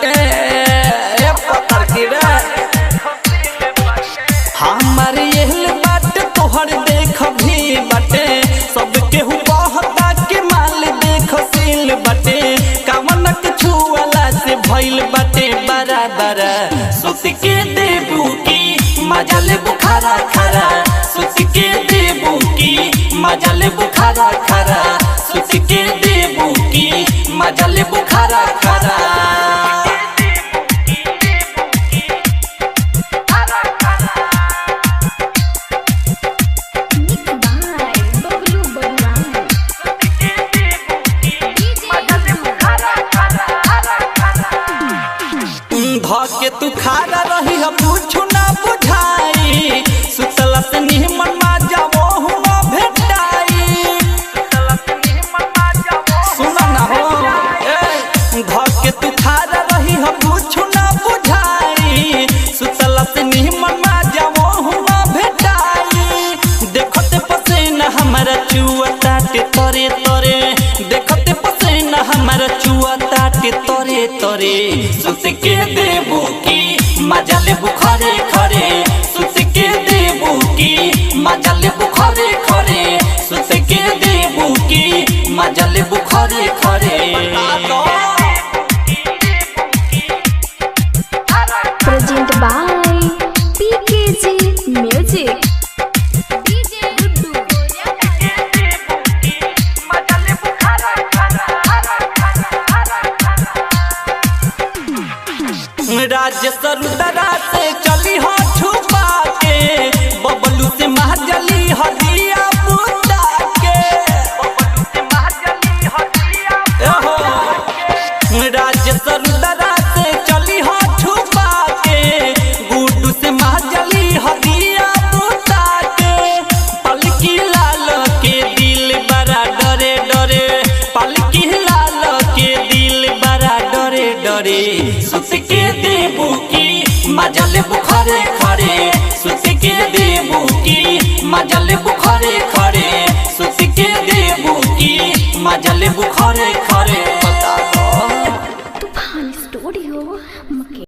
बाटे ए पत्थर की रे हमारे येल बाटे तोहर देख भी बाटे सब केहू कहता के माल देख सील बाटे कामन के छुआला से भइल बाटे बराबर सुत के देबू की मजा ले बुखारा खरा सुत के देबू की मजा ले बुखारा खरा सुत के देबू की मजा ले बुखारा खरा धके तू खारा रही है पूछू ना बुझाई सुतला से निमन माजा वो ना भेटाई सुना ना हो धके तू खारा रही है पूछू ना बुझाई सुतला से निमन माजा वो ना भेटाई देखते पसीना हमारा चुआ ताटे तोरे तोरे देखते पसीना हमारा चुआ ताटे तोरे तोरे सुत के देबू की मजा ले बुखारे खरे सुत के देबू की मजा ले बुखारे खरे सुत के देबू की मजा ले बुखारे खरे प्रेजेंट बाय पीकेजी म्यूजिक राज्य सरुदरा से चली हो छुपा के बबलू से महजली हदिया बुता के राज्य सरुदरा से चली हो छुपा के गुड्डू से महजली हदिया बुता के पलकी लाल के दिल बड़ा डरे डरे पलकी लाल के दिल बड़ा डरे डरे सुत के देबू की मजा ले बुखारे खरे सुत के देबू की मजा ले बुखारे खरे सुत के देबू की मजा ले बुखारे खरे बता दो तूफान स्टूडियो।